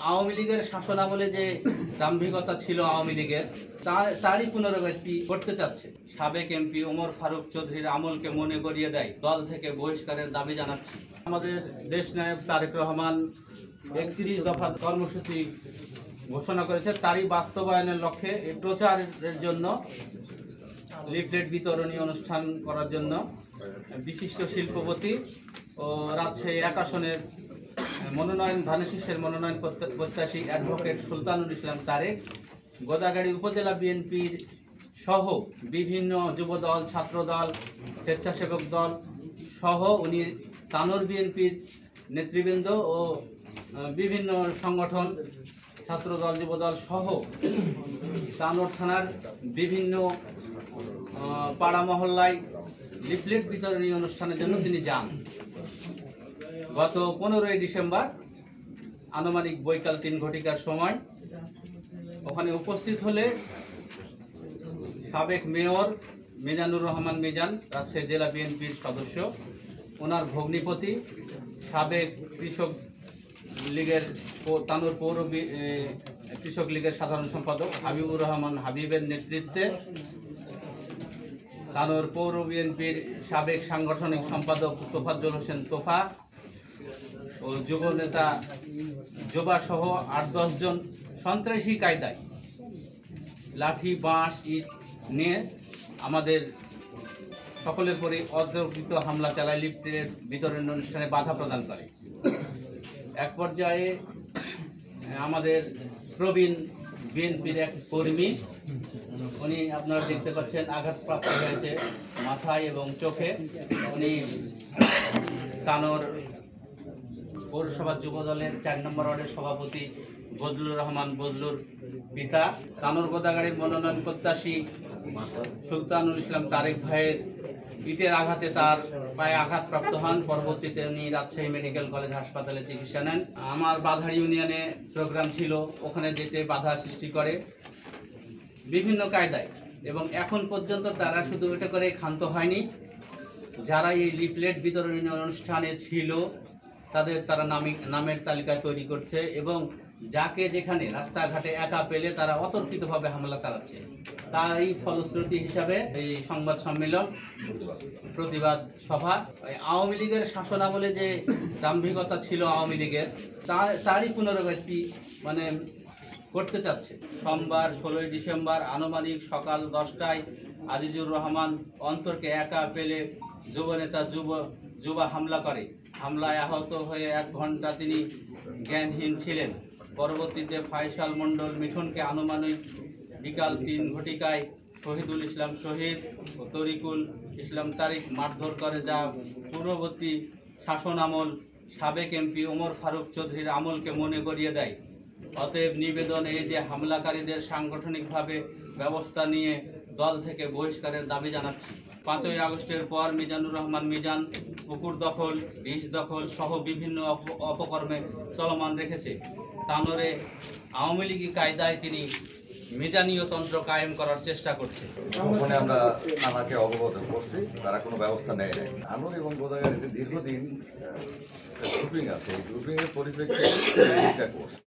আওয়ামী লীগের শাসনামলে যে দাম্ভিকতা ছিল আওয়ামী লীগের তারই পুনরাবৃত্তি করতে চাচ্ছে। সাবেক এমপি ওমর ফারুক চৌধুরীর আমলকে মনে করিয়ে দেয়, দল থেকে বহিষ্কারের দাবি জানাচ্ছি। আমাদের দেশ নায়ক তারেক রহমান 31 দফা কর্মসূচি ঘোষণা করেছে, তারই বাস্তবায়নের লক্ষ্যে এই প্রচারের জন্য লিফলেট বিতরণী অনুষ্ঠান করার জন্য বিশিষ্ট শিল্পপতি ও রাজশাহী 1 আসনের ধানেশীষের মনোনয়ন প্রত্যাশী অ্যাডভোকেট সুলতানুল ইসলাম তারেক, গোদাগাড়ী উপজেলা বিএনপির সহ বিভিন্ন যুবদল, ছাত্রদল, স্বেচ্ছাসেবক দল সহ উনি তানোর বিএনপির নেতৃবৃন্দ ও বিভিন্ন সংগঠন, ছাত্রদল, যুবদল সহ তানোর থানার বিভিন্ন পাড়া মহল্লায় লিফলেট বিতরণী অনুষ্ঠানের জন্য তিনি যান। গত 15ই ডিসেম্বর আনুমানিক বৈকাল 3 ঘটিকার সময় ওখানে উপস্থিত হলে সাবেক মেয়র মিজানুর রহমান মিজান, রাজশাহী জেলা বিএনপির সদস্য, ওনার ভগ্নিপতি সাবেক কৃষক লীগের তানোর পৌর কৃষক লীগের সাধারণ সম্পাদক হাবিবুর রহমান হাবিবের নেতৃত্বে তানোর পৌর বিএনপির সাবেক সাংগঠনিক সম্পাদক তোফাজ্জল হোসেন তোফা ও যুব নেতা জোবা সহ 8-10 জন সন্ত্রাসী কায়দায় লাঠি, বাঁশ, ইট নিয়ে আমাদের সকলের পরে অতর্কিত হামলা চালায়, লিফলেট বিতরণ অনুষ্ঠানে বাধা প্রদান করে। এক পর্যায়ে আমাদের প্রবীণ বিএনপির এক কর্মী, উনি আপনারা দেখতে পাচ্ছেন আঘাতপ্রাপ্ত হয়েছে মাথায় এবং চোখে। উনি তানোর পৌরসভা যুব দলের 4 নম্বর ওয়ার্ডের সভাপতি বজলুর রহমান বজলুর পিতা, তানোর গোদাগাড়ির মনোনয়ন প্রত্যাশী সুলতানুল ইসলাম তারেক ভাইয়ের ইটের আঘাতে তার পায়ে আঘাতপ্রাপ্ত হন। পরবর্তীতে উনি রাজশাহী মেডিকেল কলেজ হাসপাতালে চিকিৎসা নেন। আমার বাধার ইউনিয়নে প্রোগ্রাম ছিল, ওখানে যেতে বাধা সৃষ্টি করে বিভিন্ন কায়দায়, এবং এখন পর্যন্ত তারা শুধু এটা করে ক্ষান্ত হয়নি। যারা এই লিফলেট বিতরণী অনুষ্ঠানে ছিল তারা নামের তালিকা তৈরি করছে এবং যাকে যেখানে রাস্তাঘাটে একা পেলে তারা অতর্কিতভাবে হামলা চালাচ্ছে। তারই ফলশ্রুতি হিসাবে এই সংবাদ সম্মেলন, প্রতিবাদ সভা। আওয়ামী লীগের শাসনামলে যে দাম্ভিকতা ছিল আওয়ামী লীগের তারই পুনরাবৃত্তি করতে চাচ্ছে। সোমবার 16ই ডিসেম্বর আনুমানিক সকাল 10টায় আজিজুর রহমান অন্তরকে একা পেলে যুবনেতা যুবা হামলা করে। হামলায় আহত হয়ে 1 ঘন্টা তিনি জ্ঞানহীন ছিলেন। পরবর্তীতে ফয়সাল মণ্ডল মিঠুনকে আনুমানিক বিকাল 3 ঘটিকায় শহীদুল ইসলাম শহীদ ও তরিকুল ইসলাম তারিক মারধর করে, যা পূর্ববর্তী শাসনামল সাবেক এমপি ওমর ফারুক চৌধুরীর আমলকে মনে করিয়ে দেয়। অতএব নিবেদন এই যে হামলাকারীদের সাংগঠনিকভাবে ব্যবস্থা নিয়ে দল থেকে বহিষ্কারের দাবি জানাচ্ছি। 5ই আগস্টের পর মিজানুর রহমান মিজান পুকুর দখল, বীজ দখল সহ বিভিন্ন অপকর্মে চলমান রেখেছে। তানোরে আওয়ামী লীগী কায়দায় তিনি মিজানীয় তন্ত্র কায়েম করার চেষ্টা করছে। ওখানে আমরা থানাকে অবগত করছি, তারা কোনো ব্যবস্থা নেয় নাই। তানোর এবং গোদাগাড়িতে দীর্ঘদিন গ্রুপিং আছে, এই গ্রুপিংয়ের পরিপ্রেক্ষিতে করছে।